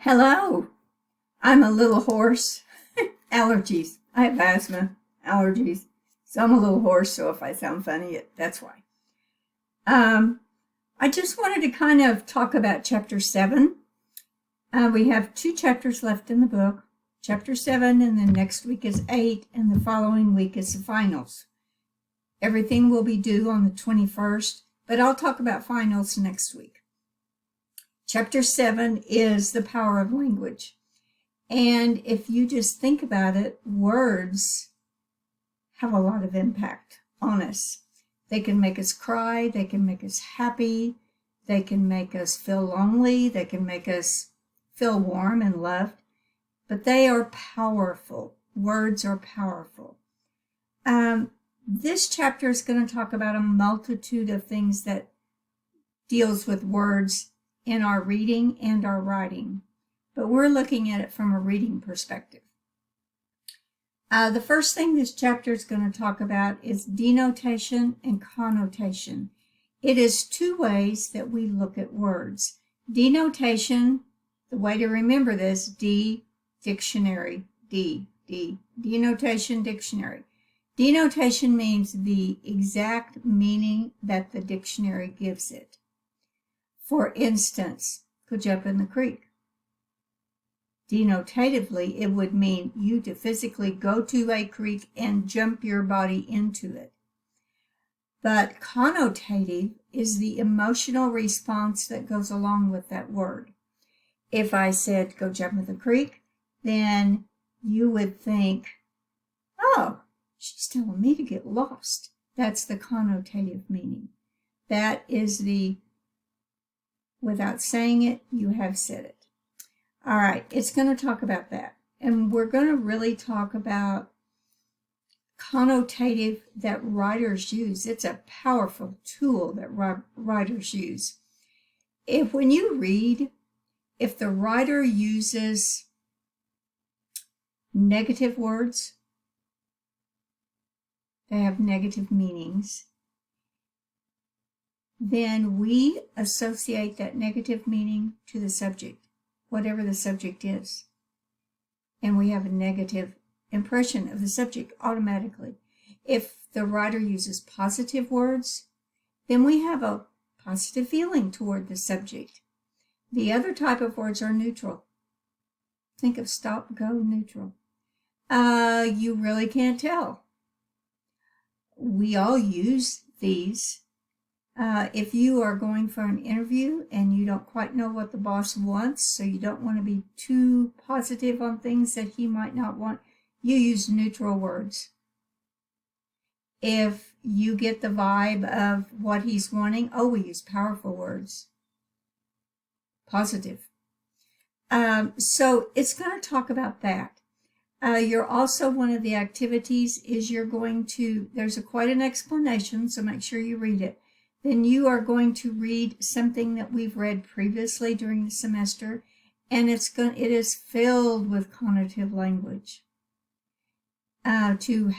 Hello. I'm a little hoarse. Allergies. I have asthma, allergies. So I'm a little hoarse, so if I sound funny, that's why. Um, I just wanted to kind of talk about chapter 7. We have 2 chapters left in the book. Chapter 7, and then next week is 8, and the following week is the finals. Everything will be due on the 21st, but I'll talk about finals next week. Chapter 7 is the power of language. And if you just think about it, words have a lot of impact on us. They can make us cry, they can make us happy, they can make us feel lonely, they can make us feel warm and loved, but they are powerful. Words are powerful. This chapter is going to talk about a multitude of things that deals with words in our reading and our writing, but we're looking at it from a reading perspective. The first thing this chapter is going to talk about is denotation and connotation. It is 2 ways that we look at words. Denotation, the way to remember this, dictionary, denotation, dictionary. Denotation means the exact meaning that the dictionary gives it. For instance, go jump in the creek. Denotatively, it would mean you to physically go to a creek and jump your body into it. But connotative is the emotional response that goes along with that word. If I said go jump in the creek, then you would think, oh, she's telling me to get lost. That's the connotative meaning. That is the, without saying it, you have said it. All right, it's going to talk about that. And we're going to really talk about connotative that writers use. It's a powerful tool that writers use. When you read, if the writer uses negative words, they have negative meanings, then we associate that negative meaning to the subject, whatever the subject is. And we have a negative impression of the subject automatically. If the writer uses positive words, then we have a positive feeling toward the subject. The other type of words are neutral. Think of stop, go, neutral. You really can't tell. We all use these. If you are going for an interview and you don't quite know what the boss wants, so you don't want to be too positive on things that he might not want, you use neutral words. If you get the vibe of what he's wanting, we use powerful words. Positive. So it's going to talk about that. You're also, one of the activities is you're going to, there's quite an explanation, so make sure you read it. Then you are going to read something that we've read previously during the semester, and it is filled with connotative language. The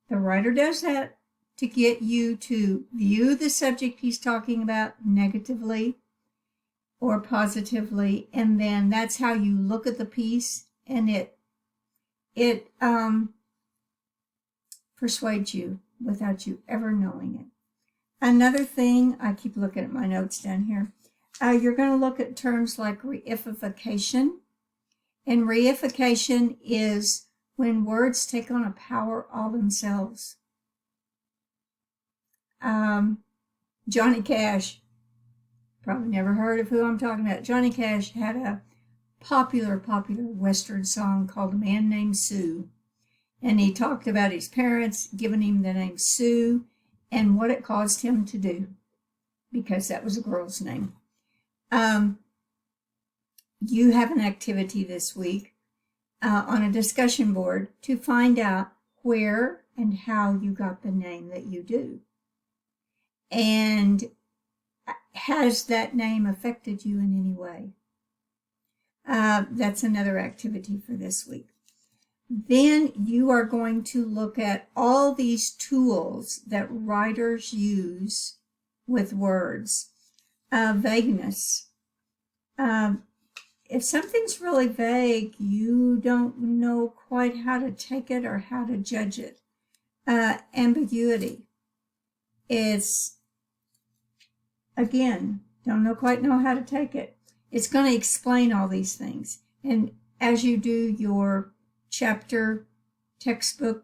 writer does that to get you to view the subject he's talking about negatively or positively, and then that's how you look at the piece, and it persuades you without you ever knowing it. Another thing, I keep looking at my notes down here, you're going to look at terms like reification. And reification is when words take on a power all themselves. Johnny Cash, probably never heard of who I'm talking about. Johnny Cash had a popular Western song called A Man Named Sue. And he talked about his parents giving him the name Sue and what it caused him to do, because that was a girl's name. You have an activity this week on a discussion board to find out where and how you got the name that you do. And has that name affected you in any way? That's another activity for this week. Then you are going to look at all these tools that writers use with words. Vagueness. if something's really vague, you don't know quite how to take it or how to judge it. Ambiguity is, again, don't quite know how to take it. It's going to explain all these things. And as you do your chapter, textbook,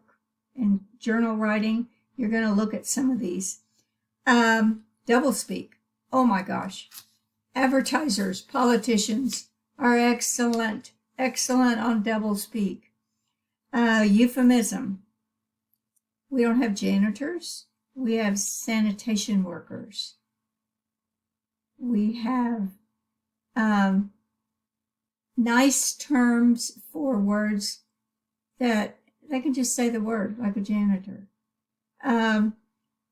and journal writing, you're going to look at some of these. Doublespeak. Oh my gosh. Advertisers, politicians are excellent on doublespeak. Euphemism. We don't have janitors. We have sanitation workers. We have nice terms for words that they can just say the word, like a janitor.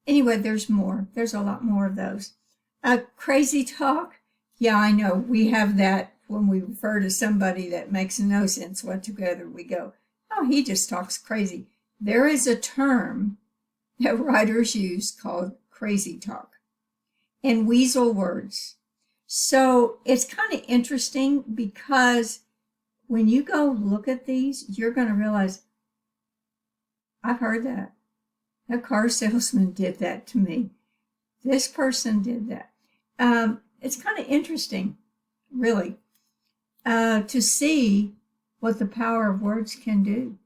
Anyway, there's more. There's a lot more of those. Crazy talk. Yeah, I know. We have that when we refer to somebody that makes no sense whatsoever. We go, oh, he just talks crazy. There is a term that writers use called crazy talk and weasel words. So it's kind of interesting because when you go look at these, you're going to realize, I've heard that. A car salesman did that to me. This person did that. It's kind of interesting, really, to see what the power of words can do.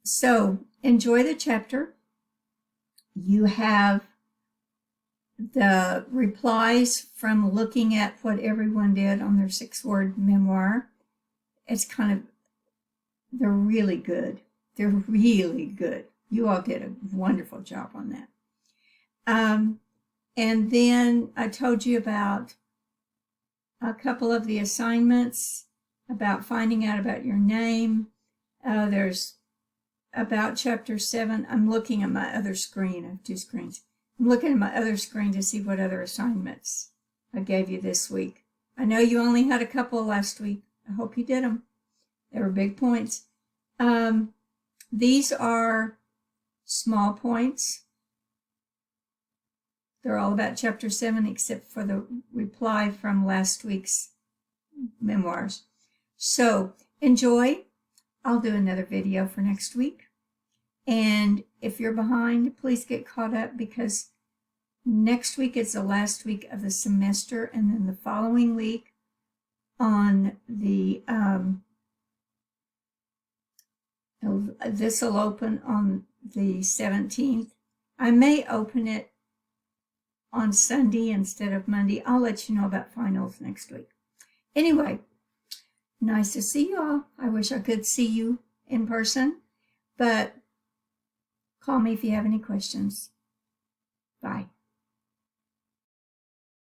So enjoy the chapter. You have the replies from looking at what everyone did on their 6-word memoir. It's kind of, they're really good. They're really good. You all did a wonderful job on that. And then I told you about a couple of the assignments, about finding out about your name. There's about chapter 7. I'm looking at my other screen. I have 2 screens. I'm looking at my other screen to see what other assignments I gave you this week. I know you only had a couple last week. I hope you did them. They were big points. These are small points. They're all about chapter 7 except for the reply from last week's memoirs. So enjoy. I'll do another video for next week. And if you're behind, please get caught up because next week is the last week of the semester, and then the following week on the this will open on the 17th. I may open it on Sunday instead of Monday. I'll let you know about finals next week. Anyway, nice to see you all. I wish I could see you in person, but call me if you have any questions. Bye.